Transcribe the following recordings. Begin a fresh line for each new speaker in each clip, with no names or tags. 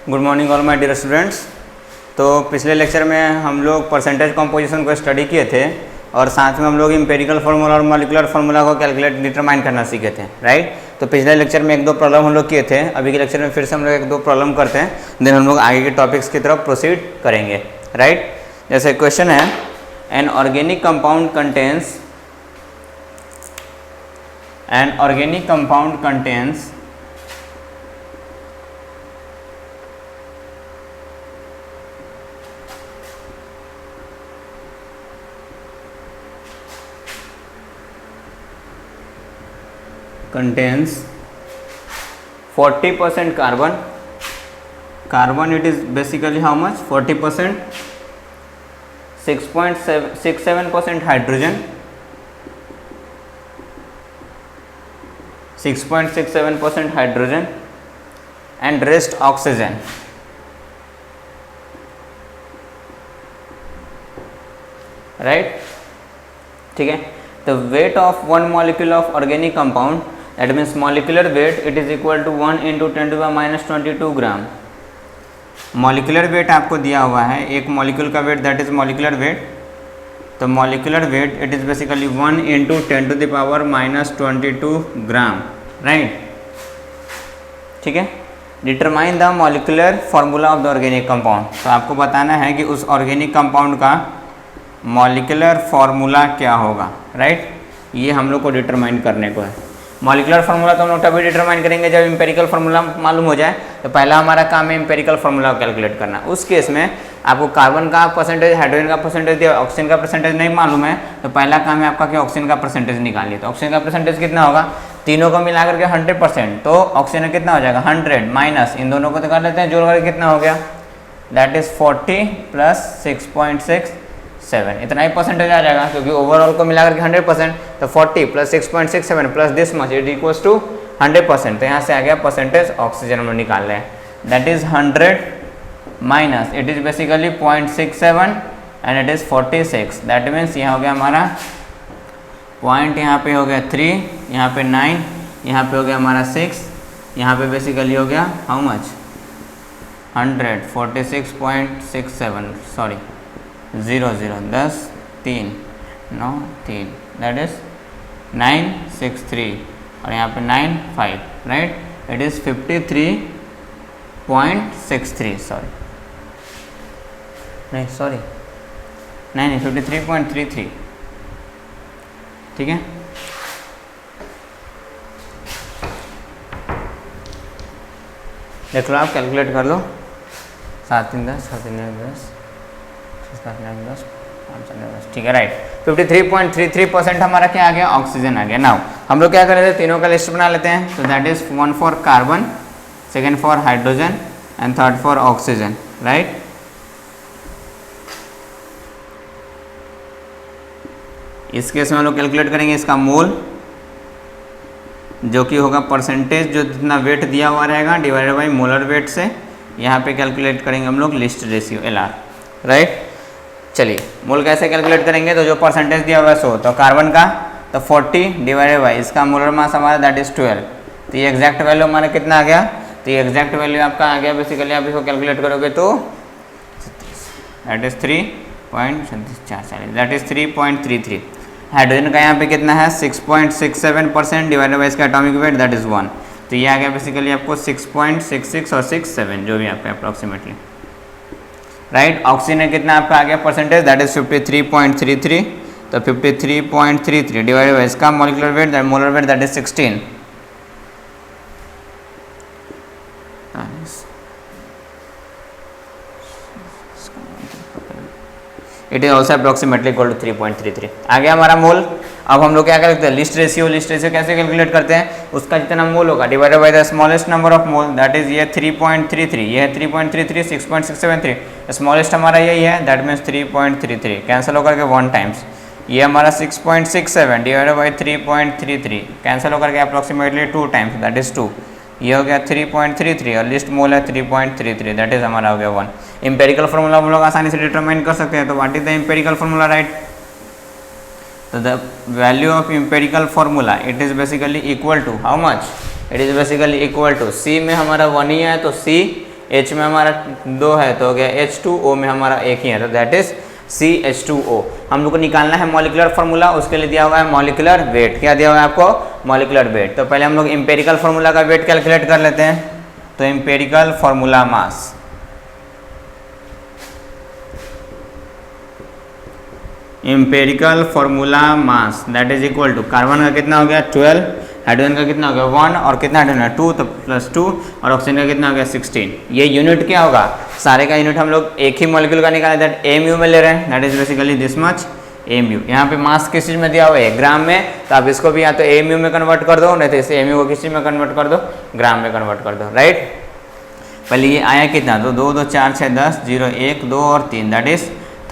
Good morning all my dear students. तो पिछले lecture में हम लोग परसेंटेज कॉम्पोजिशन को स्टडी किए थे और साथ में हम लोग एम्पिरिकल फार्मूला और मॉलिक्यूलर फार्मूला को कैलकुलेट डिटरमाइन करना सीखे थे, राइट। तो पिछले लेक्चर में एक दो प्रॉब्लम हम लोग किए थे, अभी के लेक्चर में फिर से हम लोग एक दो प्रॉब्लम करते हैं, देन हम लोग आगे के टॉपिक्स की तरफ प्रोसीड करेंगे, राइट। जैसे क्वेश्चन है, an organic compound contains contains 40% carbon, it is basically how much? 40%, 6.67% hydrogen, 6.67% hydrogen and rest oxygen, right? ठीक है। The weight of one molecule of organic compound, that means molecular weight, it is equal to 1 into 10 to the minus 22 gram. Molecular weight आपको दिया हुआ है, एक molecule का weight, that is molecular weight. तो molecular weight it is basically 1 into 10 to the power minus 22 gram, right. ठीक है। Determine the molecular formula of the organic compound, तो आपको बताना है कि उस ऑर्गेनिक कंपाउंड का मॉलिकुलर फार्मूला क्या होगा, राइट। ये हम लोग को डिटरमाइन करने को है। मॉलिकुलर फार्मूला तो हम लोग तभी डिटरमाइन करेंगे जब एम्पेरिकल फार्मूला मालूम हो जाए। तो पहला हमारा काम है एम्पेरिकल फार्मूला को कैलकुलेट करना। उस केस में आपको कार्बन का परसेंटेज, हाइड्रोजन का परसेंटेज दिया, ऑक्सीजन का परसेंटेज नहीं मालूम है, तो पहला काम है आपका कि ऑक्सीजन का परसेंटेज निकालिए। तो ऑक्सीजन का परसेंटेज कितना होगा? तीनों को मिलाकर के 100%, तो ऑक्सीजन कितना हो जाएगा? 100 माइनस इन दोनों को तो कर लेते हैं, जोड़ करके कितना हो गया? दैट इज 40 प्लस 6.67, इतना ही परसेंटेज आ जाएगा, क्योंकि ओवरऑल को मिलाकर के 100%, तो 40 plus 6.67 plus this much it equals to 100%। तो यहाँ से आ गया परसेंटेज ऑक्सीजन हम निकाल रहे हैं, that is 100 minus it is basically 0.67 and it is 46। That means यहाँ हो गया हमारा पॉइंट, यहाँ पे हो गया 3, यहाँ पे 9, यहाँ पे हो गया हमारा 6, यहाँ पे बेसिकली हो गया how much? 146.67, sorry 0 0 10 3 9 3, that is 963 और यहाँ पे 9 5, राइट। इट इज 53.63, सॉरी नहीं 53.33, ठीक है। देख लो, आप कैलकुलेट कर लो। 7 3 10, 7 3 10, 10, ठीक है, राइट। 53.33% हमारा क्या आ गया? ऑक्सीजन आ गया। नाउ हम लोग क्या कर रहे थे? तीनों का लिस्ट बना लेते हैं। तो that is 1 for carbon, second for hydrogen and third for oxygen, right. इस केस में हम लोग कैलकुलेट करेंगे इसका मोल, जो कि होगा परसेंटेज, जो जितना वेट दिया हुआ रहेगा डिवाइडेड बाई मोलर वेट से। यहाँ पे कैलकुलेट करेंगे हम लोग लिस्ट रेशियो LR, राइट। चलिए, मोल कैसे कैलकुलेट करेंगे? तो जो परसेंटेज दिया हुआ है 100, तो कार्बन का तो 40 डिवाइडेड बाई इसका मोलर मास हमारा दैट इज 12। तो ये एग्जैक्ट वैल्यू हमारा कितना आ गया? तो ये एग्जैक्ट वैल्यू आपका आ गया, बेसिकली आप इसको कैलकुलेट करोगे तो that is 3.34, that is 3.33। Hydrogen का यहाँ पे कितना है? 6.67% डिवाइडेड बाई इसका एटॉमिक वेट दैट इज 1। तो ये आ गया बेसिकली आपको 6.66 और 67, जो भी आपका अप्रॉक्सीमेटली, राइट। ऑक्सीजन कितना आपका आ गया परसेंटेज? That is 53.33। तो 53.33 डिवाइडेड बाई इसका molecular weight, that molar weight that is 16। It is also approximately equal to 3.33। आ गया हमारा मोल। अब हम लोग क्या करते हैं? लिस्ट रेशियो कैसे कैलकुलेट करते हैं? उसका जितना मोल होगा divided by the smallest number of mole, that is ये 3.33, ये है 3.33, 6.673, स्मॉलेस्ट हमारा यही है, दैट मीन्स 3.33 कैंसिल होकर के 1 टाइम्स। ये हमारा 6.67 डिवाइडेड बाई 3.33 कैंसिल होकर के अप्रॉक्सीमेटली 2 टाइम्स, दैट इज 2। ये हो गया 3.33 और लिस्ट मोल है 3.33, दैट इज हमारा हो गया 1। एम्पेरिकल फार्मूला हम लोग आसानी से डिटरमाइन कर सकते हैं। तो what is the empirical formula, right? तो the value of empirical formula it is basically equal to how much? It is basically equal to, C में हमारा 1 ही है तो सी H में हमारा 2 है तो हो गया H2O में हमारा एक ही है, तो दैट इज CH2O। हम लोग को निकालना है मॉलिक्यूलर फार्मूला, उसके लिए दिया हुआ है मॉलिक्यूलर वेट। क्या दिया हुआ है आपको? Molecular weight. तो पहले हम लोग एम्पेरिकल फार्मूला का वेट कैलकुलेट कर लेते हैं। तो empirical formula mass, empirical formula mass that is equal to carbon का कितना हो गया 12, हाइड्रोजन का कितना हो गया 1 और कितना हाइड्रोजन है 2, तो +2 और ऑक्सीजन का कितना हो गया 16। ये यूनिट क्या होगा? सारे का यूनिट हम लोग एक ही मॉलिक्यूल का निकाले दैट AMU में ले रहे हैं, that is basically this much AMU। यहाँ पे मास किस चीज़ में दिया हुआ है? ग्राम में, तो आप इसको भी या तो AMU में कन्वर्ट कर दो, नहीं तो इसे AMU को किस चीज़ में कन्वर्ट कर दो? ग्राम में कन्वर्ट कर दो, राइट। पहले ये आया कितना? तो 2 2 4 6 10 0 1 2 और 3 दैट इज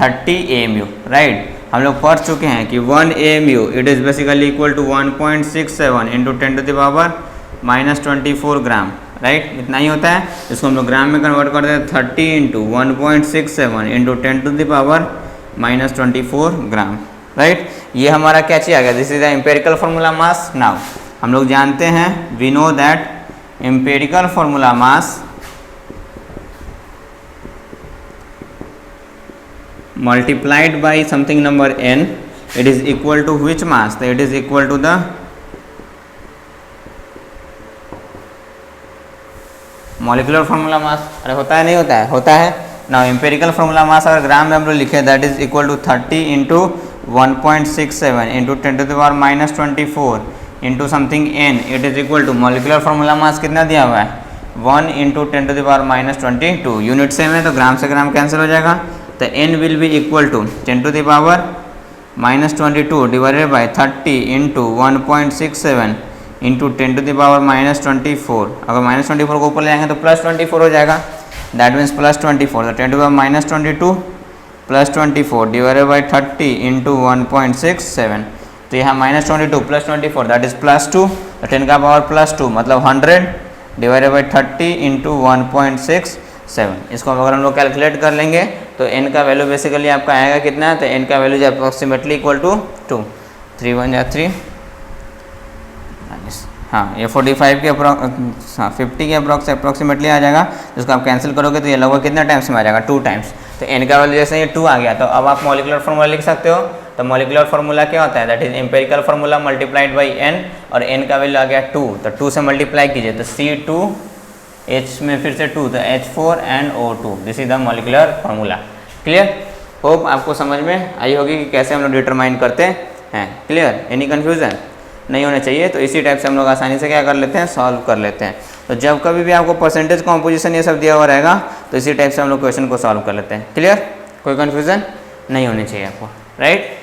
30 AMU, राइट। हम लोग पढ़ चुके हैं कि 1 AMU it is basically equal to 1.67 into 10⁻⁻24 gram, right. इतना ही होता है। इसको हम लोग ग्राम में कन्वर्ट कर दें 30 इंटू 1.67 इंटू 10⁻⁻24 ग्राम, राइट। ये हमारा क्या चीज़ आ गया? This is the empirical formula mass. Now हम लोग जानते हैं, we know that empirical formula mass multiplied by something number n, it is equal to which mass? So it is equal to the molecular formula mass। अरे होता है नहीं होता है? होता है ना। एम्पेरिकल फार्मूला मास अगर ग्राम में हम लोग लिखे that is equal to 30 into 1.67 into 10⁻⁻24 into something n, it is equal to molecular formula mass कितना दिया हुआ है 1 इंटू 10⁻⁻22। यूनिट सेम है तो ग्राम से ग्राम कैंसिल हो जाएगा, तो n will be equal to 10⁻⁻22 divided by 30 into 1.67 into 10⁻⁻24। अगर -24 को ऊपर ले जाएंगे तो +24 हो जाएगा, दैट मीन्स +24। तो 10⁻⁻22 +24 डिवाइडेड बाई 30 इंटू 1.67। तो यहाँ -22 +24 दैट इज +2, तो 10 का पावर +2 मतलब 100 डिवाइडेड बाई 30 इंटू 1.67। इसको अगर हम लोग कैलकुलेट कर लेंगे तो n का वैल्यू बेसिकली आपका आएगा कितना? तो n का वैल्यू अप्रॉक्सीमेटली इक्वल टू 2, 3 1 जा 3, हाँ ये 45 के 50 के अप्रॉक्सीमेटली आ जाएगा। जिसको आप कैंसिल करोगे तो ये लगभग कितना टाइम्स में आ जाएगा? 2 टाइम्स। तो n का वैल्यू जैसे ये 2 आ गया तो अब आप मॉलिक्यूलर फार्मूला लिख सकते हो। तो मॉलिक्यूलर फार्मूला क्या होता है? That is empirical formula multiplied by n, और n का वैल्यू आ गया 2, तो 2 से मल्टीप्लाई कीजिए तो C2 H में फिर से 2 तो H4 and O2, this is the molecular formula. Clear? Hope आपको समझ में आई होगी कि कैसे हम लोग डिटरमाइन करते हैं। क्लियर? एनी कन्फ्यूजन नहीं होना चाहिए। तो इसी टाइप से हम लोग आसानी से क्या कर लेते हैं? सॉल्व कर लेते हैं। तो जब कभी भी आपको परसेंटेज कॉम्पोजिशन ये सब दिया हुआ रहेगा तो इसी टाइप से हम लोग क्वेश्चन को सॉल्व कर लेते हैं। क्लियर? कोई कन्फ्यूजन नहीं होनी चाहिए आपको, राइट।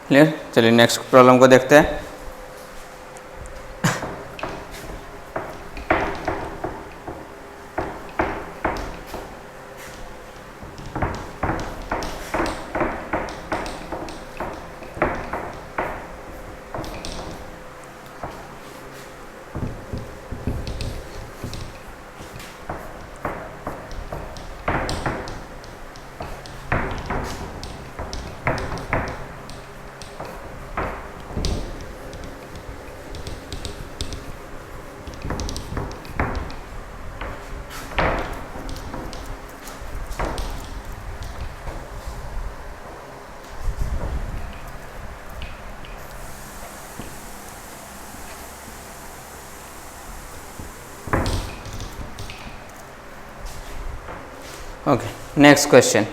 क्लियर? चलिए नेक्स्ट प्रॉब्लम को देखते हैं। Okay, next question.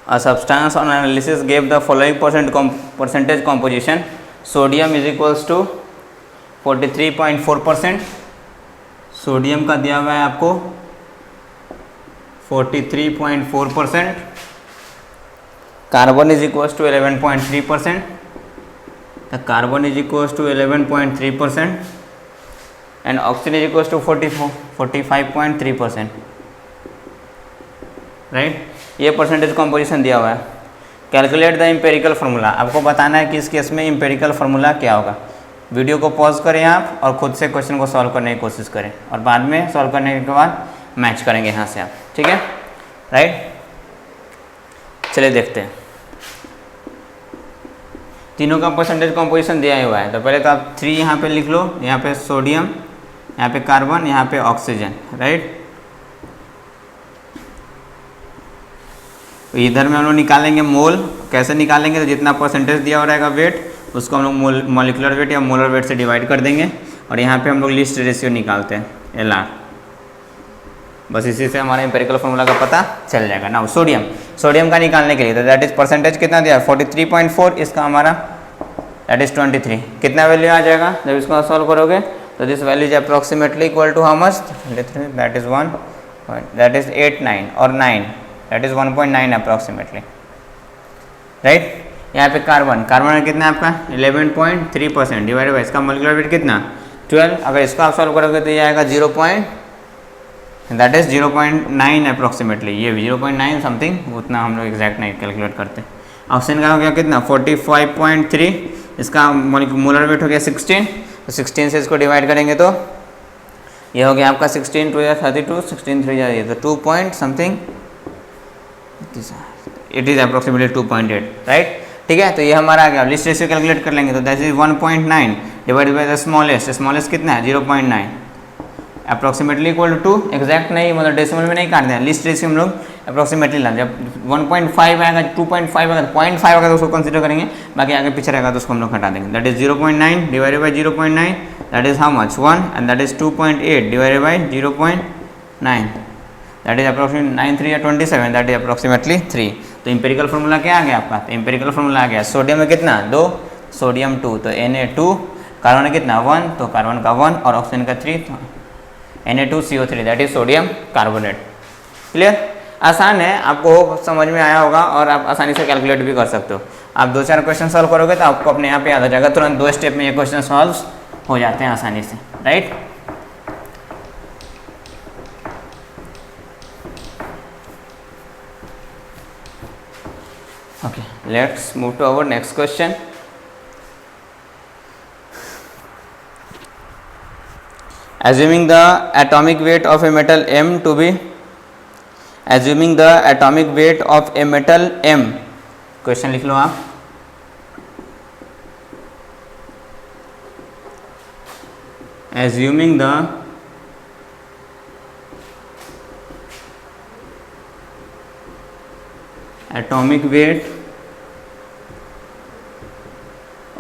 A substance on analysis gave the following percentage composition. Sodium is equals to 43.4%. Sodium का दिया हुआ है आपको 43.4%. Carbon is equals to 11.3%. The carbon is equals to 11.3% and oxygen is equals to 45.3%. Right, ये percentage composition दिया हुआ है. Calculate the empirical formula. आपको बताना है कि इस केस में एम्पेरिकल फार्मूला क्या होगा. वीडियो को पॉज करें आप और खुद से क्वेश्चन को सॉल्व करने की कोशिश करें और बाद में सॉल्व करने के बाद मैच करेंगे यहाँ से आप, ठीक है, राइट। चलिए देखते हैं, तीनों का परसेंटेज कॉम्पोजिशन दिया हुआ है। तो पहले तो आप 3 यहाँ पे लिख लो, यहाँ पे सोडियम, यहाँ पे कार्बन, यहाँ पे ऑक्सीजन, राइट। इधर में हम लोग निकालेंगे मोल, कैसे निकालेंगे, तो जितना परसेंटेज दिया हो रहेगा वेट उसको हम लोग मॉलिक्यूलर वेट या मोलर वेट से डिवाइड कर देंगे और यहाँ पे हम लोग लिस्ट रेशियो निकालते हैं LR। बस इसी से हमारा एम्पेरिकल फॉर्मूला का पता चल जाएगा ना। सोडियम का निकालने के लिए तो दैट इज परसेंटेज कितना दिया है 43.4, इसका हमारा दैट इज 23। कितना वैल्यू आ जाएगा जब इसको सॉल्व करोगे, तो this value is approximately equal to how much, that is 1 that is 8.9 और 9 दैट इज 1.9 अप्रॉक्सीमेटली, राइट। यहाँ पे कार्बन में कितना है आपका 11.3% डिवाइडेड बाई इसका मॉलिक्यूलर वेट कितना 12। अगर इसको आप सॉल्व करोगे तो ये आएगा 0.9 अप्रॉक्सीमेटली, ये 0.9 समथिंग, उतना हम लोग एग्जैक्ट नहीं कैलकुलेट करते। ऑक्सीजन का हो गया कितना 45.3, इसका मोलर वेट हो गया 16, तो 16 से इसको डिवाइड करेंगे तो ये हो गया आपका 16 2 32, 16 3 ये तो 2 point something, it is approximately 2.8, right, ठीक है। तो ये हमारा आ गया। लिस्ट रेशियो कैलकुलेट कर लेंगे तो that is 1.9 divided by the smallest कितना है 0.9 अप्रॉक्सीमेटली इक्वल टू 2, एग्जैक्ट नहीं मतलब डेसिमल में नहीं काटते हैं, लिस्ट रेशियो हम लोग अप्रॉक्सीमेटली लाते हैं। जब 1.5 आएगा 2.5 आएगा 0.5 आएगा तो उसको कंसिडर करेंगे, बाकी आगे पीछे रहेगा तो उसको हम लोग हटा देंगे। That is 0.9 divided by 0.9 that is how much 1 and that is 2.8 divided by 0.9 that is approximately 9 3 27 that is approximately 3। तो एम्पेरिकल फार्मूला क्या आ गया आपका, तो एम्पेरिकल फार्मूला आ गया सोडियम में कितना 2, सोडियम 2 तो Na2, कार्बन में कितना 1 तो कार्बन का 1 और ऑक्सीजन का 3 तो Na2CO3 that is sodium carbonate. Clear, आसान है, आपको समझ में आया होगा और आप आसानी से कैलकुलेट भी कर सकते हो। आप 2-4 क्वेश्चन सॉल्व करोगे तो आपको अपने यहाँ पे याद हो जाएगा, तुरंत 2 स्टेप में ये क्वेश्चन सॉल्व हो जाते हैं आसानी से, right. Okay, let's move to our next question. Assuming the atomic weight of a metal M to be, assuming the atomic weight of a metal M, question लिख लो आप। Assuming the atomic weight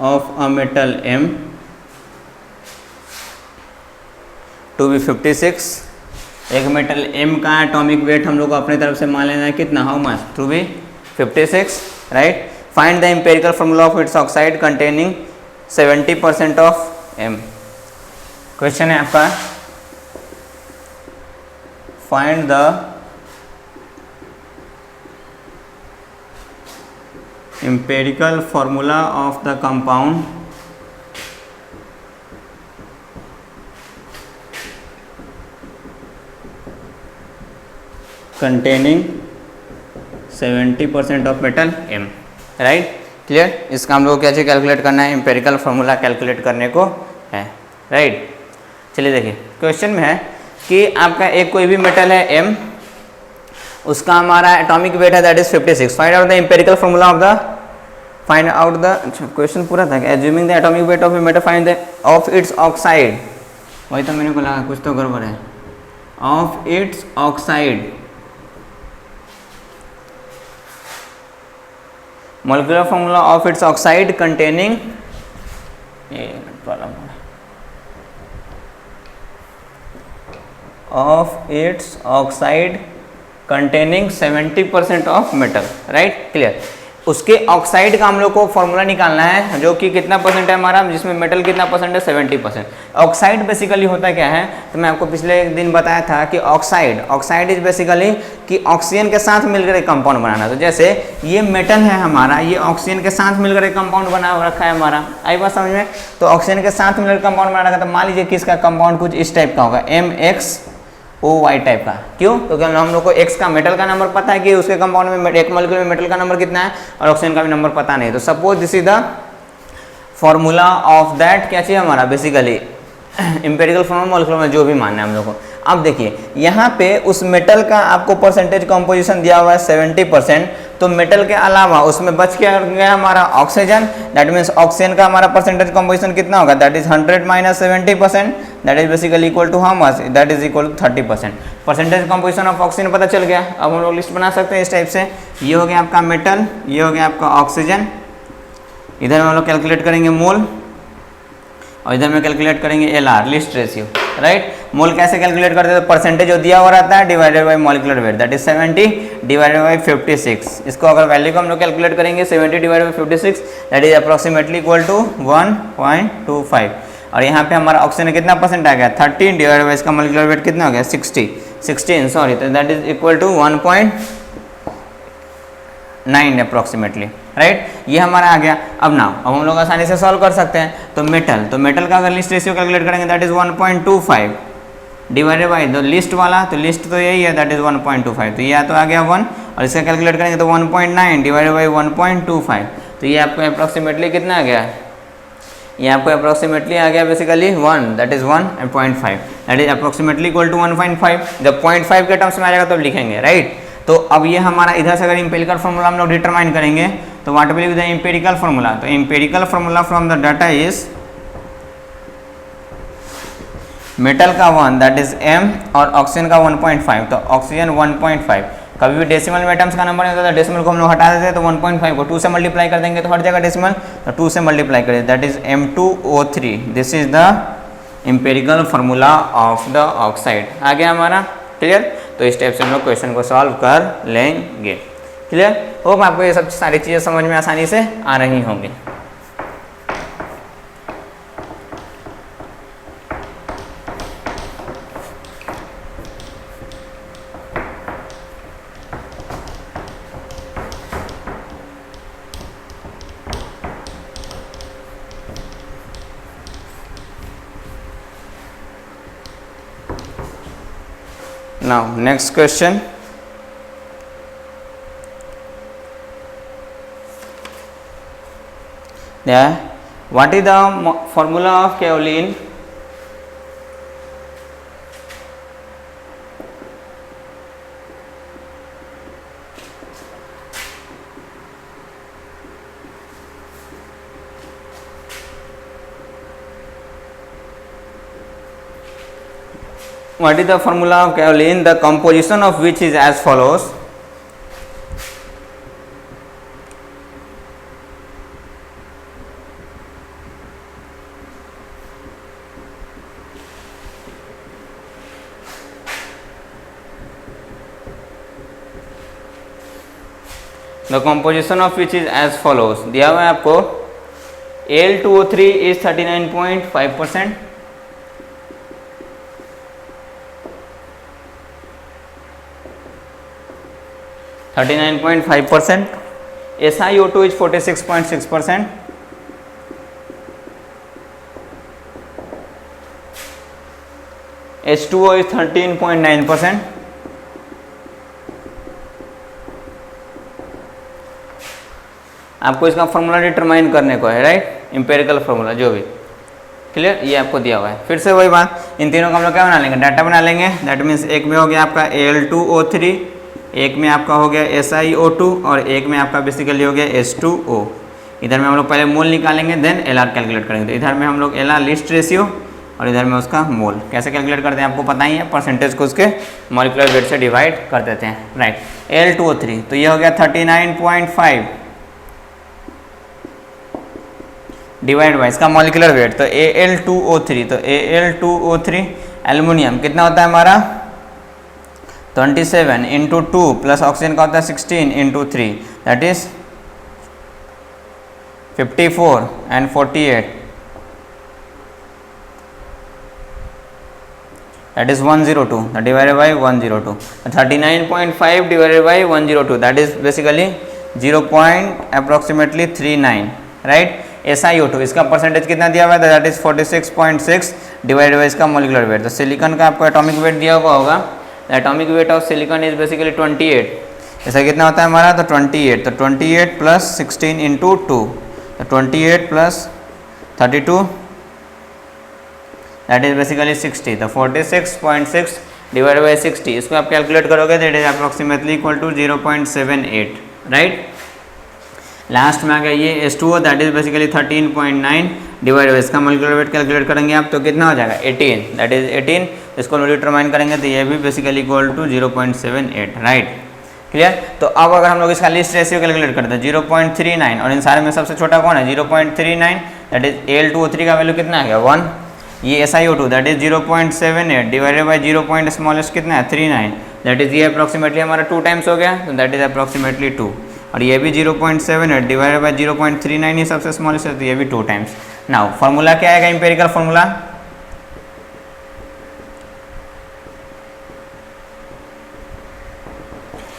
of a metal M to be 56। एक metal M का atomic weight हम लोग को अपने तरफ से मान लेना है कितना, how much, to be 56, right. Find the empirical formula of its oxide containing 70% of M। Question है आपका, find the empirical formula of the compound containing 70% of metal M, right. Clear, इसका हम लोग को क्या चीज़ कैलकुलेट करना है, एम्पेरिकल फार्मूला कैलकुलेट करने को है, राइट। चलिए देखिए, क्वेश्चन में है कि आपका एक कोई भी मेटल है M, उसका हमारा एटॉमिक वेट है that is 56। Find out the empirical formula of the, find out the, question पूरा था, assuming the atomic weight of a metal find the of its oxide, वही तो मैंने को लगा कुछ तो गड़बड़ है, of its oxide, molecular formula of its oxide containing, ये प्रॉब्लम है, of its oxide containing 70% of metal, right. Clear, उसके ऑक्साइड का हम लोग को फॉर्मूला निकालना है जो कि कितना परसेंट है हमारा, जिसमें मेटल कितना परसेंट है 70%। ऑक्साइड बेसिकली होता क्या है, तो मैं आपको पिछले दिन बताया था कि ऑक्साइड इज बेसिकली कि ऑक्सीजन के साथ मिलकर एक कंपाउंड बनाना। तो जैसे ये मेटल है हमारा, ये ऑक्सीजन के साथ मिलकर एक कंपाउंड बना रखा है हमारा, आई बात समझ में। तो ऑक्सीजन के साथ मिलकर कंपाउंड बना रखा, तो मान लीजिए कि इसका कंपाउंड कुछ इस टाइप का होगा, MXOY टाइप का। क्यों? क्योंकि हम लोग को X का मेटल का नंबर पता है कि उसके कंपाउंड में एक मॉलिक्यूल में मेटल का नंबर कितना है, और ऑक्सीजन का भी नंबर पता नहीं। तो suppose this is the formula of that क्या चाहिए हमारा बेसिकली एम्पिरिकल फॉर्मूला मॉलिक्यूलर में जो भी मानना है हम लोग को। अब देखिए यहाँ पे उस मेटल का आपको परसेंटेज कंपोजिशन दिया हुआ है 70%, तो मेटल के अलावा उसमें बच क्या गया हमारा ऑक्सीजन, दैट मीन्स ऑक्सीजन का हमारा परसेंटेज कंपोजिशन कितना होगा, that is 100 minus 70%, that is basically equal to how much, that is equal to 30%। Percentage composition of oxygen पता चल गया। अब हम लोग लिस्ट बना सकते हैं इस टाइप से, ये हो गया आपका मेटल, ये हो गया आपका ऑक्सीजन, इधर में हम लोग कैलकुलेट करेंगे मोल और इधर में कैलकुलेट करेंगे एलआर लिस्ट रेशियो, राइट। मोल कैसे कैलकुलेट करते हैं, तो परसेंटेज जो दिया हुआ रहता है divided by molecular weight, that is 70 divided by 56। इसको अगर वैल्यू को हम लोग कैलकुलेट करेंगे 70 divided by 56, that is approximately equal to 1.25। और यहाँ पे हमारा ऑक्सीजन कितना परसेंट आ गया 13 डिवाइडेड बाय इसका मॉलिक्यूलर वेट कितना हो गया 16 सॉरी, तो that is equal to 1.9 approximately, right. ये हमारा आ गया। अब हम लोग आसानी से सॉल्व कर सकते हैं। तो मेटल का अगर लिस्ट रेशियो कैलकुलेट करेंगे that is 1.25 divided by the list वाला, तो लिस्ट तो यही है दैट इज 1.25, तो ये तो आ गया 1, और इसका कैलकुलेट करेंगे तो 1.9 डिवाइडेड बाई 1.25, तो ये आपको अप्रोक्सीमेटली कितना आ गया, ये आपको अप्रोक्सीमेटली आ गया basically 1, that is 1.5, that is approximately equal to 1.5। जब 0.5 के टर्म्स में आ जाएगा तो लिखेंगे, राइट। तो अब ये हमारा इधर से अगर एम्पिरिकल फार्मूला हम लोग डिटरमाइन करेंगे तो what will be the empirical formula, तो empirical formula from the data is metal का 1 दैट इज m और ऑक्सीजन का 1.5, तो ऑक्सीजन 1.5। कभी भी डेसिमल में एटम्स का नंबर नहीं होता तो डेसिमल को हम लोग हटा देते हैं, तो 1.5 को 2 से मल्टीप्लाई कर देंगे तो हट जाएगा डेसिमल, तो 2 से मल्टीप्लाई करें that is M2O3। This is the empirical formula of the oxide. आ गया हमारा, क्लियर। तो इस टाइप से हम लोग क्वेश्चन को सॉल्व कर लेंगे, क्लियर। होप आपको ये सब सारी चीज़ें समझ में आसानी से आ रही होंगी। Now next question, what is the formula of kaolin? What is the formula of kaolin, the composition of which is as follows. The composition of which is as follows, दिया हुआ है आपको Al2O3 is 39.5%, SiO2 is 46.6%, H2O is 13.9%, आपको इसका formula determine करने को है, right. Empirical formula जो भी, क्लियर। ये आपको दिया हुआ है। फिर से वही बात, इन तीनों का हम लोग क्या बना लेंगे, डाटा बना लेंगे। दैट मीन्स एक में हो गया आपका Al2O3, एक में आपका हो गया SiO2 और एक में आपका बेसिकली हो गया H2O। इधर में हम लोग पहले मोल निकालेंगे देन LR कैलकुलेट करेंगे। तो इधर में हम लोग LR लिस्ट रेशियो और इधर में उसका मोल कैसे कैलकुलेट करते हैं आपको पता ही है, परसेंटेज को उसके मॉलिक्यूलर वेट से डिवाइड कर देते हैं, राइट। Al2O3 तो ये हो गया 39.5 डिवाइड बाई इसका मॉलिक्यूलर वेट, तो Al2O3, तो Al2O3 एल्युमिनियम कितना होता है हमारा 27 इंटू 2 प्लस ऑक्सीजन का होता है 16 into 3, that is 54 and 48, that is 102 divided by 102, 39.5 divided by 102 that is basically 0.39, right. SiO2 इसका परसेंटेज कितना दिया हुआ है, दैट इज 46.6 डिवाइडेड बाई इसका मॉलिक्यूलर वेट। तो सिलिकॉन का आपको एटॉमिक वेट दिया हुआ होगा, atomic weight of silicon is basically 28। ऐसा कितना होता है हमारा, तो 28, तो 28 प्लस 16 इंटू 2, तो 28 प्लस 32 दैट इज बेसिकली 60, तो 46.6 डिवाइड बाई 60, इसको आप कैलकुलेट करोगे that is approximately equal to 0.78, right. Last में आ गया ये H2O that is basically 13.9 divide by इसका मोलिकुलर वेट कैलकुलेट करेंगे आप तो कितना हो जाएगा 18, दैट इज 18, इसको डिटरमाइन करेंगे तो ये भी basically equal to 0.78, right, clear. तो अब अगर हम लोग इसका लिस्ट रेशियो कैलकुलेट करते हैं 0.39 और इन सारे में सबसे छोटा कौन है 0.39, दैट इज Al2O3 का वैल्यू कितना है 1, ये SiO2 that is 0.78 divided by 0 point smallest कितना है 39, दैट इज ये अप्रॉक्सीमेटली हमारा 2 टाइम्स हो गया, तो दैट इज अप्रॉक्सीमेटली 2, और ये भी 0.78 डिवाइडेड बाई 0.39 ये सबसे स्मॉलेस्ट है, तो ये भी 2 टाइम्स। नाउ फॉर्मूला क्या आएगा इंपेरिकल फॉर्मूला,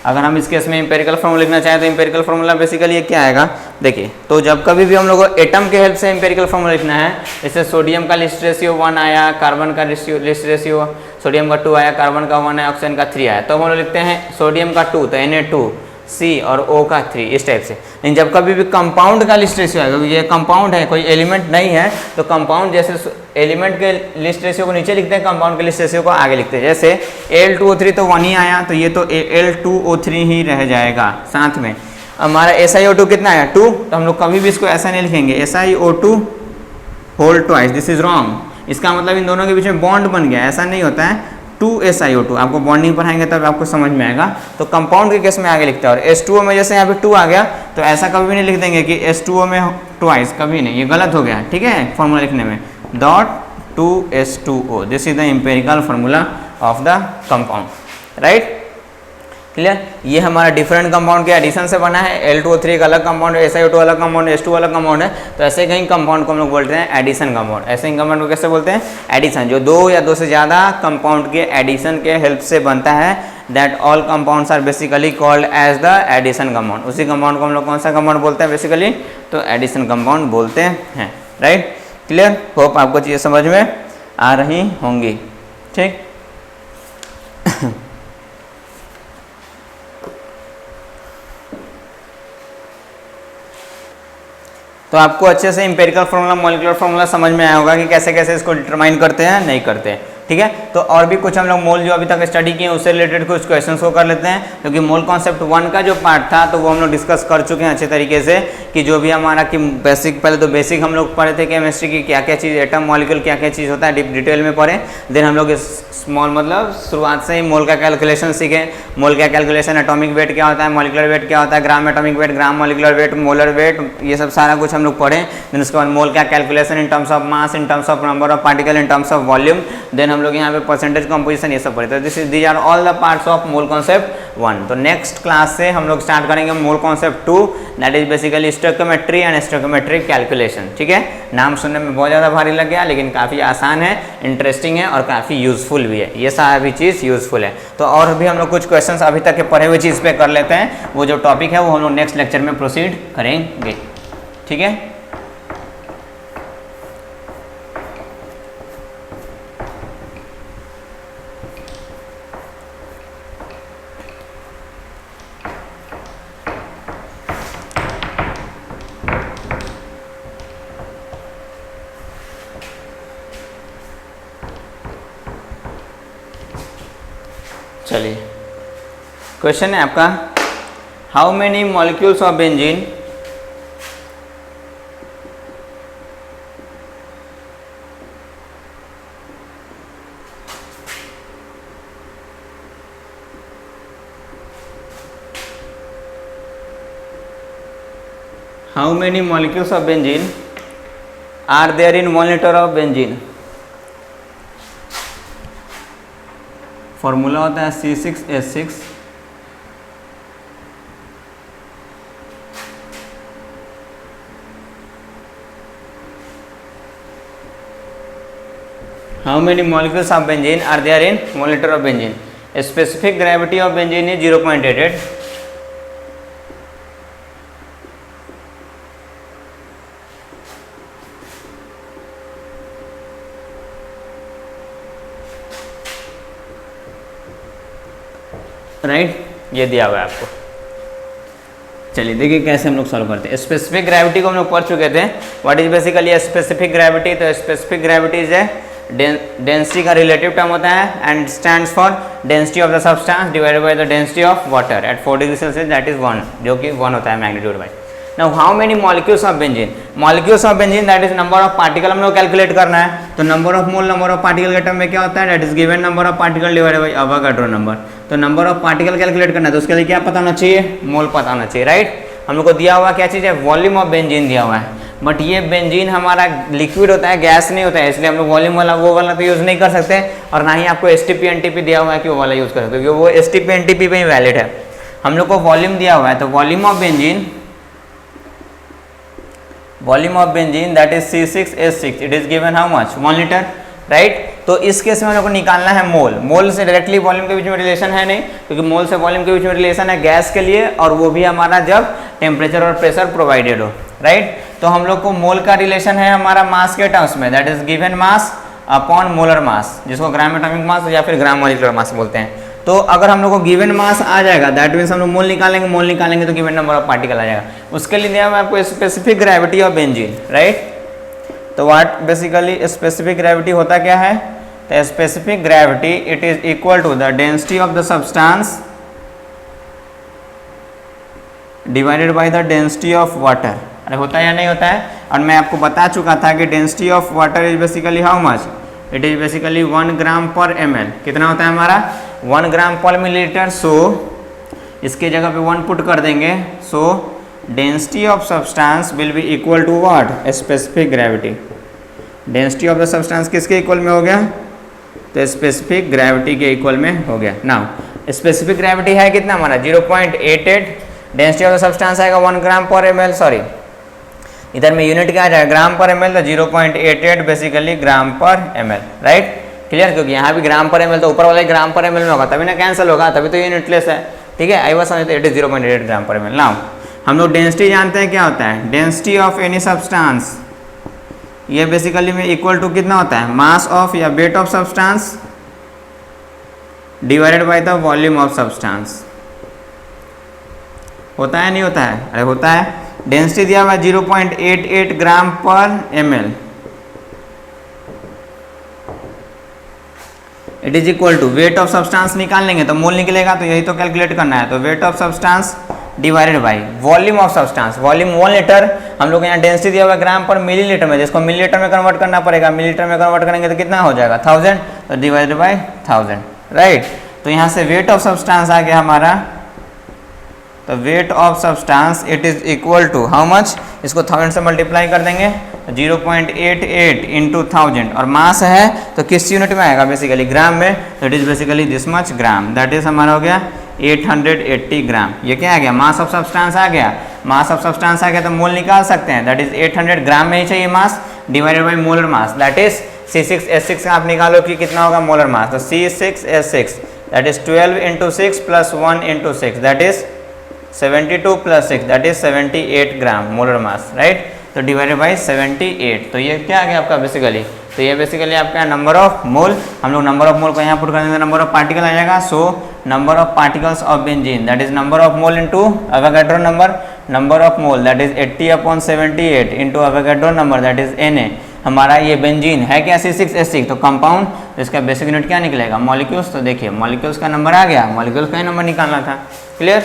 अगर हम इस केस में इंपेरिकल फॉर्मूला लिखना चाहें तो इंपेरिकल फॉर्मूला बेसिकली ये क्या आएगा, देखिए तो जब कभी भी हम लोग को एटम के हेल्प से इंपेरिकल फॉर्मूला लिखना है, जैसे सोडियम का लिस्ट रेशियो 1 आया, कार्बन का लिस्ट रेशियो सोडियम का 2 आया, कार्बन का 1 आया, ऑक्सीजन का 3 आया, तो हम लोग लिखते हैं सोडियम का 2 तो Na2, C और O का 3 इस टाइप से। लेकिन जब कभी भी कंपाउंड का लिस्ट रेशियो आएगा, क्योंकि ये कंपाउंड है कोई एलिमेंट नहीं है, तो कंपाउंड जैसे एलिमेंट के लिस्ट रेशियो को नीचे लिखते हैं, कंपाउंड के लिस्ट रेशियो को आगे लिखते हैं। जैसे Al2O3 तो 1 ही आया, तो ये तो Al2O3 ही रह जाएगा साथ में। हमारा SiO2 कितना आया 2, तो हम लोग कभी भी इसको ऐसा नहीं लिखेंगे SiO2 whole twice, this is wrong. इसका मतलब इन दोनों के बीच में बॉन्ड बन गया, ऐसा नहीं होता है। 2SiO2 आपको बॉन्डिंग पढ़ाएंगे तब आपको समझ में आएगा। तो कंपाउंड के केस में आगे लिखते हैं, और H2O में जैसे यहाँ पे 2 आ गया, तो ऐसा कभी भी नहीं लिख देंगे कि H2O में ट्वाइस, कभी नहीं, ये गलत हो गया, ठीक है फॉर्मूला लिखने में। Dot 2H2O, this is the empirical formula of the compound, right, clear. ये हमारा डिफरेंट कंपाउंड के एडिशन से बना है। Al2O3 एक अलग कंपाउंड है, SiO2 अलग कंपाउंड है, H2 अलग कंपाउंड है, तो ऐसे कहीं कंपाउंड को हम लोग बोलते हैं एडिशन कंपाउंड। ऐसे ही कंपाउंड को कैसे बोलते हैं एडिशन, जो 2 या 2 से ज़्यादा कंपाउंड के एडिशन के हेल्प से बनता है, that all compounds are basically called as the addition compound. उसी कंपाउंड को हम लोग कौन सा कंपाउंड बोलते हैं बेसिकली, तो एडिशन कंपाउंड बोलते हैं, राइट, क्लियर। होप आपको चीज़ें समझ में आ रही होंगी, ठीक। तो आपको अच्छे से इंपेरिकल फार्मूला मॉलिक्यूलर फार्मूला समझ में आया होगा कि कैसे कैसे इसको डिटरमाइन करते हैं, नहीं करते हैं, ठीक है। तो और भी कुछ हम लोग मोल जो अभी तक स्टडी किए उससे रिलेटेड कुछ क्वेश्चंस को कर लेते हैं, क्योंकि मोल कॉन्सेप्ट 1 का जो पार्ट था तो वो हम लोग डिस्कस कर चुके हैं अच्छे तरीके से, कि जो भी हमारा कि बेसिक, पहले तो बेसिक हम लोग पढ़े थे केमिस्ट्री की क्या क्या चीज़, एटम मॉलिक्यूल क्या क्या चीज़ होता है डिटेल में पढ़े। देन हम लोग स्मॉल मतलब शुरुआत से ही मोल का कैलकुलेशन सीखे। मोल का कैलकुलेशन, एटॉमिक वेट क्या होता है, मॉलिक्यूलर वेट क्या होता है, gram atomic weight, gram molecular weight, molar weight, ये सब सारा कुछ हम लोग पढ़े। देन उसके बाद मोल का calculation in terms of mass, in terms of number of particle, in terms of volume. Then हम लोग यहाँ पे परसेंटेज कंपोजिशन ये सब पढ़े। तो these are all the parts of mole concept 1। तो नेक्स्ट क्लास से हम लोग स्टार्ट करेंगे mole concept 2, that is basically stoichiometry and stoichiometric calculation, ठीक है। नाम सुनने में बहुत ज़्यादा भारी लग गया, लेकिन काफ़ी आसान है, इंटरेस्टिंग है और काफ़ी यूजफुल भी है। ये सारा भी चीज़ यूजफुल है। तो और भी हम लोग कुछ क्वेश्चंस अभी तक के पढ़े हुए चीज़ पे कर लेते हैं। वो जो टॉपिक है वो हम लोग नेक्स्ट लेक्चर में प्रोसीड करेंगे, ठीक है। चलिए क्वेश्चन है आपका, how many molecules of benzene how many molecules of benzene are there in 1 litre of benzene. Formula होता है C6H6 how many molecules of benzene are there in 1 litre of benzene. Specific gravity of benzene is 0.88। Right, ये दिया हुआ है आपको। चलिए देखिए कैसे हम लोग सॉल्व करते हैं। स्पेसिफिक ग्रेविटी को हम लोग पढ़ चुके थे। What is basically specific gravity? तो specific gravity is a density का रिलेटिव टर्म होता है and stands for density of the substance divided by the density of water at 4 degree Celsius, that is 1, जो कि 1 होता है magnitude by. Now how many molecules of benzene? Molecules of benzene that is number of particle हम लोग calculate करना है। तो number of mole number of particle के टर्म में क्या होता है? That is given number of particle divided by Avogadro number. तो नंबर ऑफ पार्टिकल कैलकुलेट करना है तो उसके लिए क्या पता होना चाहिए? मोल पता होना चाहिए, राइट? हम लोग को दिया हुआ क्या चीज़ है? वॉल्यूम ऑफ बेंजीन दिया हुआ है। बट ये बेंजीन हमारा लिक्विड होता है, गैस नहीं होता है, इसलिए हम लोग वॉल्यूम वाला वो वाला तो यूज़ नहीं कर सकते। और ना ही आपको एसटीपी एनटीपी दिया हुआ है कि वो वाला यूज़ कर सकते हो, क्योंकि वो एसटीपी एनटीपी पे ही वैलिड है। हम लोग को वॉल्यूम दिया हुआ है, तो volume of benzene that is C6H6, it is given how much? 1 litre, right? तो इस केस में हम लोग को निकालना है मोल। मोल से डायरेक्टली वॉल्यूम के बीच में रिलेशन है नहीं, क्योंकि मोल से वॉल्यूम के बीच में रिलेशन है गैस के लिए, और वो भी हमारा जब टेम्परेचर और प्रेशर प्रोवाइडेड हो, राइट? तो हम लोग को मोल का रिलेशन है हमारा मास के टर्म्स में, that is given mass upon molar mass, जिसको ग्राम एटॉमिक मास या फिर ग्राम मॉलिक्यूलर मास बोलते हैं। तो अगर हम लोग को गिवन मास आ जाएगा, दैट मीन्स हम लोग मोल निकालेंगे तो गिवन नंबर ऑफ पार्टिकल आ जाएगा। उसके लिए दिया हुआ आपको specific gravity of benzene, right? तो व्हाट बेसिकली स्पेसिफिक ग्रेविटी होता क्या है? तो specific gravity it is equal to the density of the substance divided by the density of water. अरे होता है या नहीं होता है? और मैं आपको बता चुका था कि density of water is basically how much? It is basically 1 ग्राम पर ml। कितना होता है हमारा? 1 ग्राम पर मिलीलीटर। सो इसके जगह पे 1 पुट कर देंगे। So density of substance will be equal to what? Specific gravity. Density of the substance किसके इक्वल में हो गया? तो स्पेसिफिक ग्रेविटी के इक्वल में हो गया। नाउ स्पेसिफिक ग्रेविटी है कितना हमारा? 0.88। डेंसिटी ऑफ द सब्सटेंस आएगा 1 ग्राम पर ml, सॉरी इधर में यूनिट क्या आ जाएगा? ग्राम पर ml, तो 0.88 बेसिकली ग्राम पर ml, राइट? क्लियर? क्योंकि यहाँ भी ग्राम पर ml, तो ऊपर वाला ग्राम पर ml में होगा, तभी ना कैंसिल होगा, तभी तो यूनिटलेस है, ठीक है? आई वाज समझते इट इज 0.88 ग्राम पर ml। नाउ हम लोग डेंसिटी जानते हैं क्या होता है? डेंसिटी ऑफ एनी सब्सटेंस, ये बेसिकली में इक्वल टू कितना होता है? मास ऑफ या wait of substance divided by the volume of substance. होता है नहीं होता है? अरे होता है। डेंसिटी दिया हुआ 0.88 ग्राम पर ml, it is equal to weight of substance निकाल लेंगे तो मोल निकलेगा, तो यही तो कैलकुलेट करना है। तो weight of substance divided by volume of substance, volume 1 litre, हम लोग यहाँ डेंसिटी दिया हुआ ग्राम पर मिलीलीटर में, जिसको मिलीलीटर में कन्वर्ट करना पड़ेगा। मिलीलीटर में कन्वर्ट करेंगे तो कितना हो जाएगा? 1000, तो डिवाइडेड बाई 1000, राइट? तो यहाँ से वेट ऑफ सब्सटेंस आ गया हमारा, तो weight of substance it is equal to how much? इसको 1000 से मल्टीप्लाई कर देंगे, 0.88 इंटू 1000, और मास है तो किस यूनिट में आएगा? बेसिकली ग्राम में, तो it is basically this much gram, that is हमारा हो गया 880 ग्राम। ये क्या आ गया? मास ऑफ सब्सटेंस आ गया। मास ऑफ सब्सटेंस आ गया तो मोल निकाल सकते हैं, दैट इज 800 ग्राम में ही चाहिए mass, divided by molar mass, that is C6H6 का आप निकालो कि कितना होगा मोलर मास। तो C6H6 that is 12 into 6 plus 1 into 6, that is 72 plus 6, that is 78 gram molar mass, right? तो डिवाइडेड बाई 78, तो ये क्या आ गया आपका बेसिकली? तो ये बेसिकली आपका नंबर ऑफ मोल। हम लोग नंबर ऑफ मोल को यहाँ पुट कर देंगे, नंबर ऑफ पार्टिकल आ जाएगा। So number of particles of benzene that is number of mole into Avogadro number of mole that is 80/78 into Avogadro number that is Na। हमारा ये बेंजीन है क्या? C6H6, तो कंपाउंड, तो इसका बेसिक यूनिट क्या निकलेगा? मॉलिक्यूल्स। तो देखिए मॉलिक्यूल्स का नंबर आ गया, मॉलिक्यूल्स का ही नंबर निकालना था। क्लियर?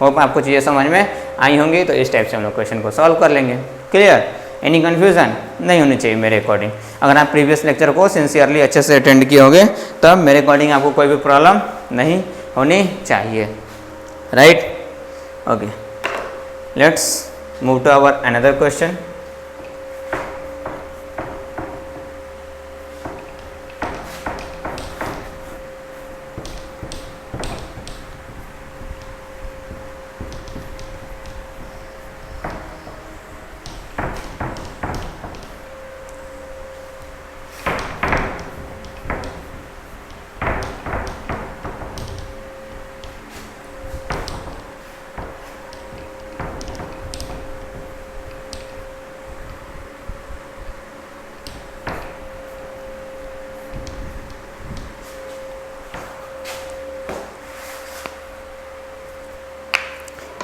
होप आपको चीज़ें समझ में आई होंगी। तो इस टाइप से हम लोग क्वेश्चन को सॉल्व कर लेंगे। क्लियर? एनी कन्फ्यूजन नहीं होनी चाहिए मेरे अकॉर्डिंग। अगर आप प्रीवियस लेक्चर को सिंसियरली अच्छे से अटेंड किए होंगे तब मेरे अकॉर्डिंग आपको कोई भी प्रॉब्लम नहीं होनी चाहिए, right? Okay, let's move to our another question.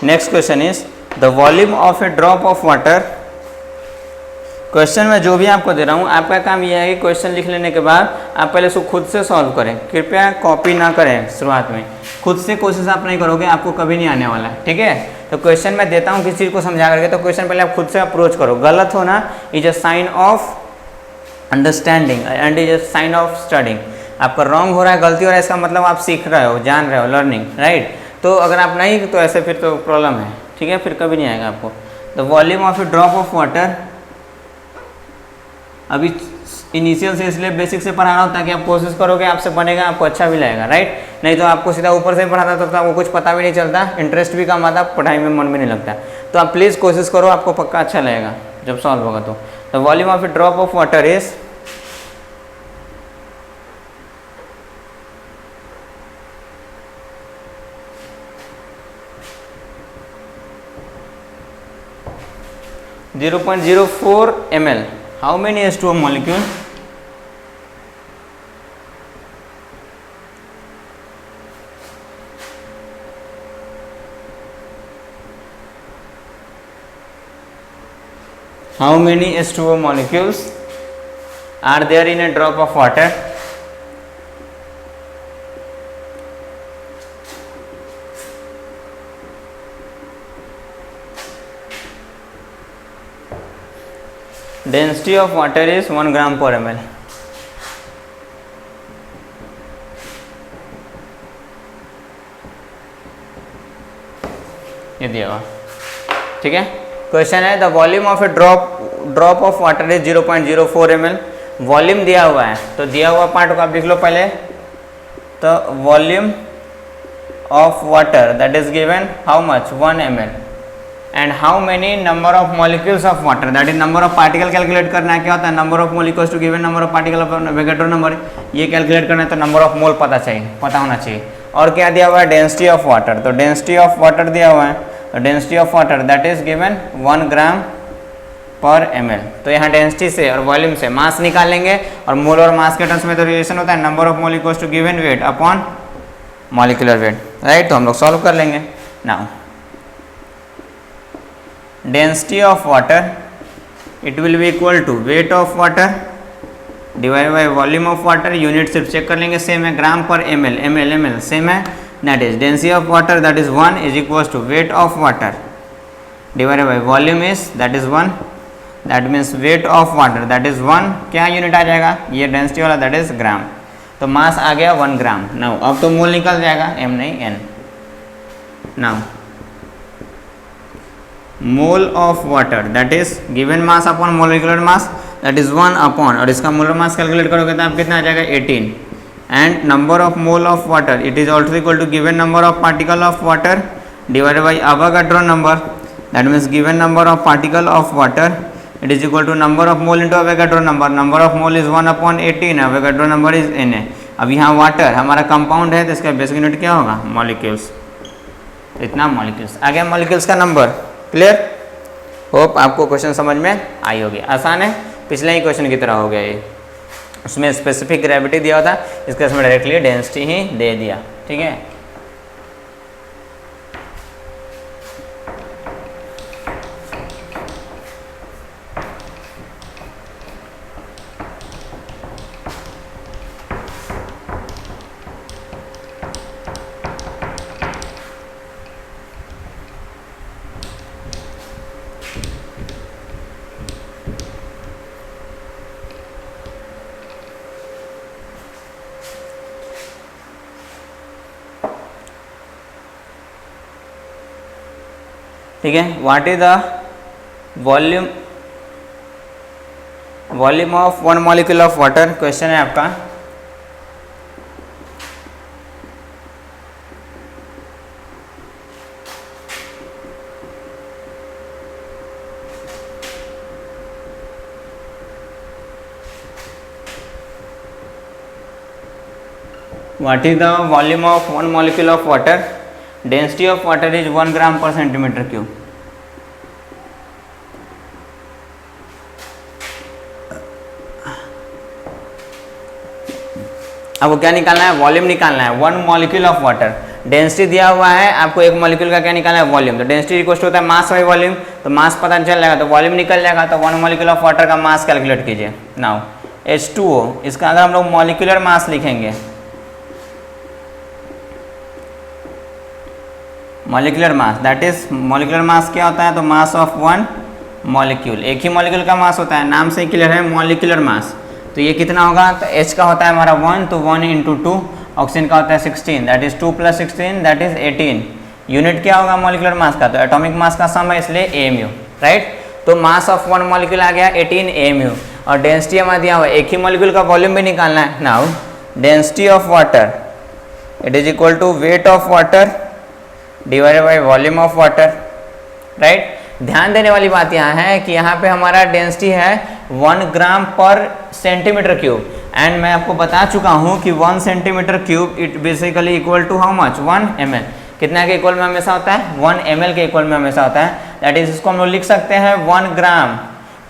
Next question is the volume of a drop of water, question में जो भी आपको दे रहा हूँ आपका काम यह है कि क्वेश्चन लिख लेने के बाद आप पहले उसको खुद से सॉल्व करें, कृपया कॉपी ना करें शुरुआत में, खुद से कोशिश आप नहीं करोगे आपको कभी नहीं आने वाला है, ठीक है। तो क्वेश्चन मैं देता हूँ किसी चीज़ को समझा करके, तो क्वेश्चन पहले आप खुद से अप्रोच करो, गलत होना is a sign of understanding and is a sign of studying. आपका रॉन्ग हो रहा है, गलती हो रहा है, इसका मतलब आप सीख रहे हो, जान रहे हो, लर्निंग, राइट। तो अगर आप नहीं तो ऐसे फिर तो प्रॉब्लम है, ठीक है, फिर कभी नहीं आएगा आपको। The volume of a drop of water, अभी इनिशियल से इसलिए बेसिक से पढ़ा रहा हूँ ताकि आप कोशिश करोगे आपसे बनेगा, आपको अच्छा भी लगेगा, राइट। नहीं तो आपको सीधा ऊपर से पढ़ाता तो आपको कुछ पता भी नहीं चलता, इंटरेस्ट भी कम आता, पढ़ाई में मन भी नहीं लगता। तो आप प्लीज़ कोशिश करो, आपको पक्का अच्छा लगेगा जब सॉल्व होगा। तो the volume of a drop of water is 0.04 ml. How many H2O molecule? How many H2O molecules are there in a drop of water? Density of water is 1 gram per ml. ये दिया हुआ, ठीक है। Question है the volume of a drop of water is 0.04 ml। Volume दिया हुआ है, तो दिया हुआ पार्ट को आप लिख लो पहले। तो volume of water that is given how much 1 ml and how many number of molecules of water that is number of particle calculate करना है। क्या होता है number of molecules to given number of particle of Avogadro number, ये calculate करना है तो number of मोल पता होना चाहिए। और क्या दिया हुआ है डेंसिटी ऑफ वाटर, तो डेंसिटी ऑफ वाटर दिया हुआ है, तो density of water that is given 1 ग्राम पर ml। तो यहाँ डेंसिटी से और वॉल्यूम से मास निकालेंगे और मोल और मास के टर्म्स में तो रिलेशन होता है number of molecules to given weight upon molecular weight, right. तो हम लोग सॉल्व कर लेंगे now. Density of water it will be equal to weight of water divide by volume of water. Unit सिर्फ चेक कर लेंगे, सेम है, gram पर ml सेम है। That is density of water that is 1 is equal to weight of water divided by volume is that is 1, that means wait of water that is 1, क्या unit आ जाएगा ये density वाला that is gram. तो मास आ गया 1 ग्राम। Now अब तो मोल निकल जाएगा, m नहीं n। Now mole of water that is given mass upon molecular mass that is 1 upon, और इसका मोलर मास कैलकुलेट करोगे तो आप कितना आ जाएगा 18, and number of mole of water it is also equal to given number of particle of water divided by Avogadro number that means given number of particle of water it is equal to number of mole into Avogadro number. Number of mole is 1 upon 18, Avogadro number is Na। अब यहाँ water हमारा compound है तो इसका basic unit क्या होगा molecules, इतना molecules आ गया, मॉलिक्यूल्स का नंबर। क्लियर, होप आपको क्वेश्चन समझ में आई होगी। आसान है, पिछले ही क्वेश्चन की तरह हो गया ये, उसमें स्पेसिफिक ग्रेविटी दिया था, इसके इसमें डायरेक्टली डेंसिटी ही दे दिया, ठीक है। ठीक है, what is the volume of 1 molecule of water, question है आपका। What is the volume of 1 molecule of water, density of water is 1 ग्राम पर सेंटीमीटर क्यूब। आपको क्या निकालना है, वॉल्यूम निकालना है, 1 मॉलिक्यूल ऑफ वाटर। डेंसिटी दिया हुआ है, आपको एक मॉलिक्यूल का क्या निकालना है, वॉल्यूम। तो डेंसिटी इक्वल होता है मास बाई वॉल्यूम, तो मास पता चल जाएगा तो वॉल्यूम निकल जाएगा। तो 1 मॉलिक्यूल ऑफ वाटर का मास कैलकुलेट कीजिए। नाउ H2O, इसका अगर हम लोग मॉलिक्यूलर मास लिखेंगे, molecular mass that is, molecular mass क्या होता है, तो मास ऑफ 1 मॉलिक्यूल, एक ही मॉलिक्यूल का मास होता है, नाम से ही क्लियर है, मॉलिक्यूलर मास। तो ये कितना होगा, तो H का होता है हमारा 1, तो 1 × 2, ऑक्सीजन का होता है 16, that is 2 + 16 that is 18। Unit क्या होगा मॉलिक्यूलर मास का, तो एटॉमिक मास का सम है, इसलिए AMU, राइट। तो मास ऑफ 1 मॉलिक्यूल आ गया 18 AMU, और डेंसिटी हमारा दिया हुआ है, एक ही मॉलिक्यूल का वॉल्यूम भी निकालना है। Now density of water it is equal to weight of water divided by volume of water, right. ध्यान देने वाली बात यहाँ है कि यहाँ पे हमारा डेंसिटी है 1 ग्राम पर सेंटीमीटर क्यूब, एंड मैं आपको बता चुका हूँ कि 1 centimetre cube it basically equal to how much, 1 ml। कितना के इक्वल में हमेशा होता है, 1 ml के इक्वल में हमेशा होता है। दैट इज, इसको हम लोग लिख सकते हैं 1 ग्राम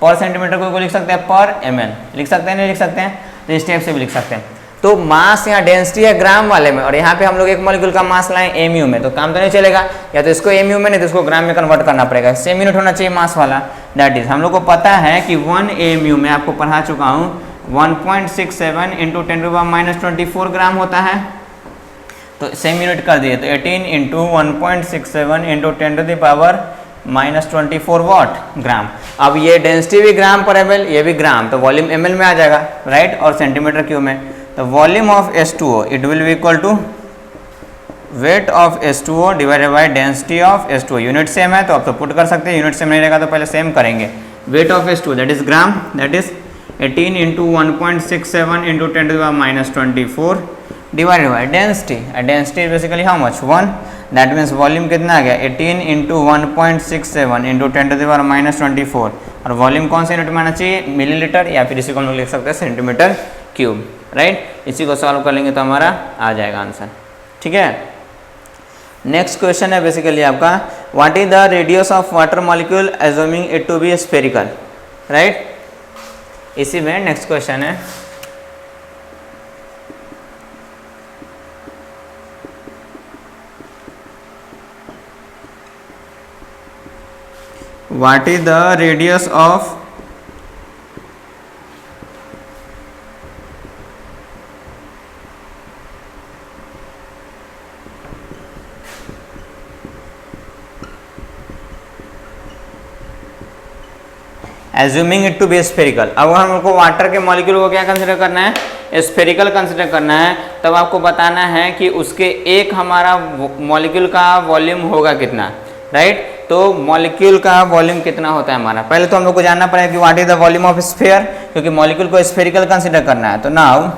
पर सेंटीमीटर को लिख सकते हैं पर ml, लिख सकते हैं नहीं लिख सकते हैं, तो इस टाइप से भी लिख सकते हैं। तो मास यहाँ डेंसिटी है ग्राम वाले में, और यहाँ पे हम लोग एक मॉलिक्यूल का मास लाएं AMU में, तो काम तो नहीं चलेगा, या तो इसको AMU में नहीं तो इसको ग्राम में कन्वर्ट करना पड़ेगा, सेम यूनिट होना चाहिए मास वाला। दैट इज, हम लोग को पता है कि 1 AMU में आपको पढ़ा चुका हूँ 1.67 × 10⁻24 ग्राम होता है, तो सेम यूनिट कर दिए, तो 18 × 1.67 × 10⁻24 वॉट ग्राम। अब ये डेंसिटी भी ग्राम पर ml, ये भी ग्राम, तो वॉल्यूम ml में आ जाएगा, राइट, और सेंटीमीटर क्यूब में। तो volume of H2O it will be equal to weight of H2O divided by density of H2O। Unit same है तो आप तो पुट कर सकते हैं, यूनिट सेम नहीं रहेगा तो पहले सेम करेंगे। Wait of H2O that is gram, that is 18 × 1.67 × 10⁻24 divided by density, density basically how much, 1, that means volume कितना आ गया 18 × 1.67 × 10⁻24, और वॉल्यूम कौन सा यूनिट में आना चाहिए, मिलीलीटर, या फिर इसी को हम लोग लिख सकते हैं सेंटीमीटर क्यूब, राइट। इसी को सॉल्व कर लेंगे तो हमारा आ जाएगा आंसर, ठीक है। नेक्स्ट क्वेश्चन है बेसिकली आपका, what is the radius of water molecule assuming it to be spherical, right. इसी में नेक्स्ट क्वेश्चन है, what is the radius of assuming it to be spherical. अब हम लोग को वाटर के मॉलिक्यूल को क्या कंसिडर करना है, स्फेरिकल कंसिडर करना है, तब आपको बताना है कि उसके एक हमारा मॉलिक्यूल का वॉल्यूम होगा कितना, राइट। तो मॉलिक्यूल का वॉल्यूम कितना होता है हमारा, पहले तो हम लोग को जानना पड़ेगा कि what is the volume of sphere, क्योंकि मॉलिक्यूल को स्फेरिकल कंसिडर करना है। तो नाउ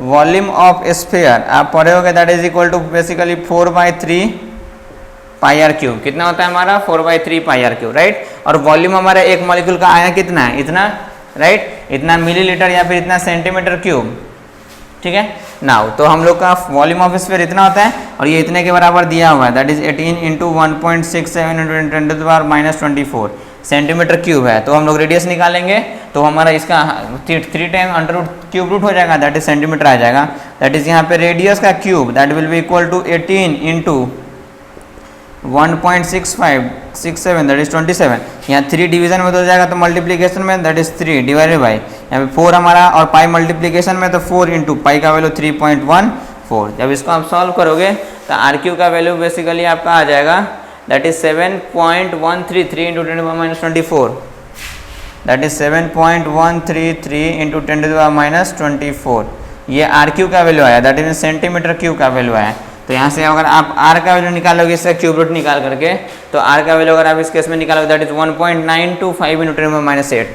वॉल्यूम ऑफ स्फीयर आप पढ़े होगे, that is equal to basically 4/3 πr³। कितना होता है हमारा, 4/3 πr³, राइट। और वॉल्यूम हमारा एक मॉलिक्यूल का आया कितना है, इतना, राइट, इतना मिलीलीटर या फिर इतना सेंटीमीटर क्यूब, ठीक है। नाउ तो हम लोग का वॉल्यूम ऑफ स्फीयर इतना होता है, और ये इतने के बराबर दिया हुआ है, दैट इज 18 × 1.67 × 10⁻24 सेंटीमीटर क्यूब है। तो हम लोग रेडियस निकालेंगे तो हमारा इसका 3 टाइम √³ रूट हो जाएगा, दैट इज सेंटीमीटर आ जाएगा। दैट इज यहाँ पे रेडियस का cube that will be equal to 18 × 1.6567 that is 27। यहाँ 3 डिवीजन में तो जाएगा, तो मल्टीप्लीकेशन में दैट इज 3 डिवाइडेड बाई, यहाँ पे 4 हमारा, और पाई मल्टीप्लीकेशन में तो 4 × पाई का वैल्यू 3.14। जब इसको आप सॉल्व करोगे तो R³ का वैल्यू बेसिकली आपका आ जाएगा, दैट इज 7.133 × 10⁻24, दैट इज 7.133 × 10⁻24। ये R³ का वैल्यू आया, दैट इज सेंटीमीटर क्यूब का वैल्यू आया। तो यहाँ से अगर आप R का वैल्यू निकालोगे इसका क्यूब रूट निकाल करके, तो R का वैल्यू अगर आप इस केस में निकालोगे दैट इज 1.925 × 10⁻⁸।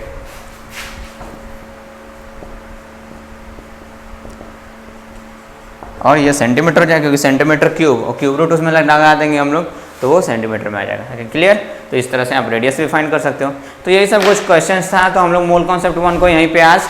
और ये सेंटीमीटर हो जाएगा, क्योंकि सेंटीमीटर क्यूब और क्यूब रूट उसमें लगा देंगे हम लोग, तो वो सेंटीमीटर में आ जाएगा। क्लियर। तो इस तरह से आप रेडियस भी फाइंड कर सकते हो। तो यही सब कुछ क्वेश्चन था। तो हम लोग मोल कॉन्सेप्ट 1 को यहीं पे आज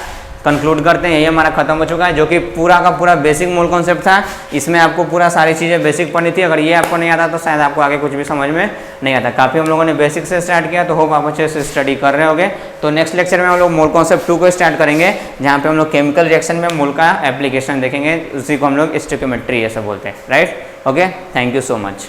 कंक्लूड करते हैं। ये हमारा खत्म हो चुका है, जो कि पूरा का पूरा बेसिक मोल कॉन्सेप्ट था। इसमें आपको पूरा सारी चीज़ें बेसिक पढ़नी थी। अगर ये आपको नहीं आता तो शायद आपको आगे कुछ भी समझ में नहीं आता। काफ़ी हम लोगों ने बेसिक से स्टार्ट किया, तो होप आप अच्छे से स्टडी कर रहे होंगे। तो नेक्स्ट लेक्चर में हम लोग मोल कॉन्सेप्ट 2 को स्टार्ट करेंगे, जहाँ पे हम लोग केमिकल रिएक्शन में मोल का एप्लीकेशन देखेंगे। उसी को हम लोग स्टोइकियोमेट्री ऐसा बोलते हैं, right. Okay, thank you so much.